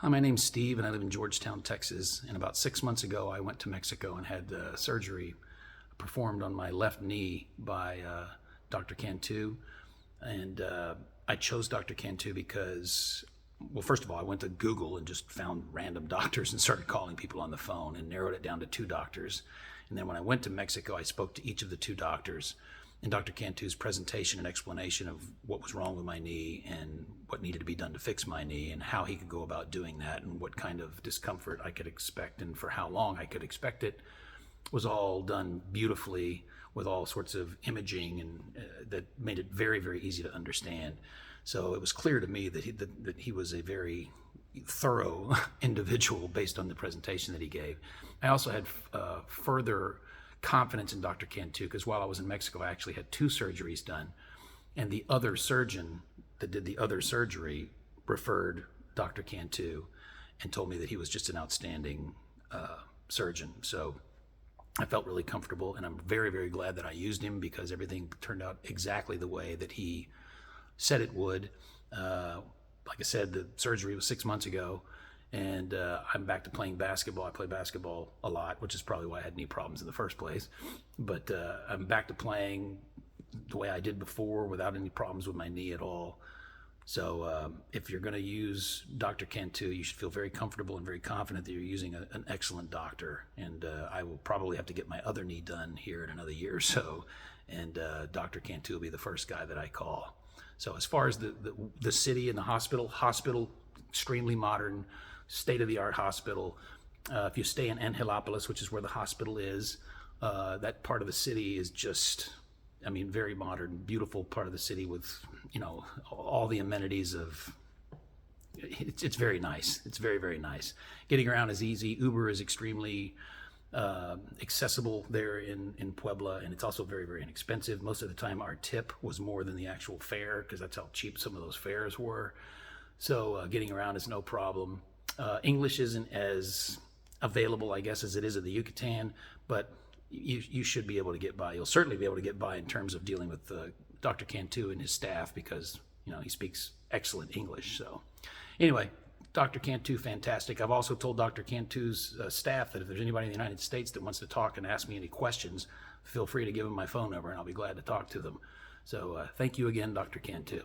Hi, my name's Steve, and I live in Georgetown, Texas. And about 6 months ago, I went to Mexico and had surgery performed on my left knee by Dr. Cantu. And I chose Dr. Cantu because, well, first of all, I went to Google and just found random doctors and started calling people on the phone and narrowed it down to two doctors. And then when I went to Mexico, I spoke to each of the two doctors. And Dr. Cantu's presentation and explanation of what was wrong with my knee and what needed to be done to fix my knee and how he could go about doing that and what kind of discomfort I could expect and for how long I could expect it was all done beautifully with all sorts of imaging and that made it very, very easy to understand. So it was clear to me that he was a very thorough individual based on the presentation that he gave. I also had further confidence in Dr. Cantu because while I was in Mexico, I actually had two surgeries done, and the other surgeon that did the other surgery referred Dr. Cantu and told me that he was just an outstanding surgeon. So I felt really comfortable, and I'm very, very glad that I used him because everything turned out exactly the way that he said it would. Like I said, the surgery was 6 months ago, and I'm back to playing basketball. I play basketball a lot, which is probably why I had knee problems in the first place. But I'm back to playing the way I did before without any problems with my knee at all. So if you're going to use Dr. Cantu, you should feel very comfortable and very confident that you're using an excellent doctor. And I will probably have to get my other knee done here in another year or so. And Dr. Cantu will be the first guy that I call. So as far as the city and the hospital, extremely modern, state-of-the-art hospital. If you stay in Angelopolis, which is where the hospital is, that part of the city is just, I mean, very modern, beautiful part of the city with, you know, all the amenities of, it's very nice. It's very, very nice. Getting around is easy. Uber is extremely accessible there in Puebla, and it's also very, very inexpensive. Most of the time our tip was more than the actual fare because that's how cheap some of those fares were. So getting around is no problem. English isn't as available, I guess, as it is in the Yucatan, but you should be able to get by. You'll certainly be able to get by in terms of dealing with Dr. Cantu and his staff because, you know, he speaks excellent English. So anyway, Dr. Cantu, fantastic. I've also told Dr. Cantu's staff that if there's anybody in the United States that wants to talk and ask me any questions, feel free to give them my phone number and I'll be glad to talk to them. So thank you again, Dr. Cantu.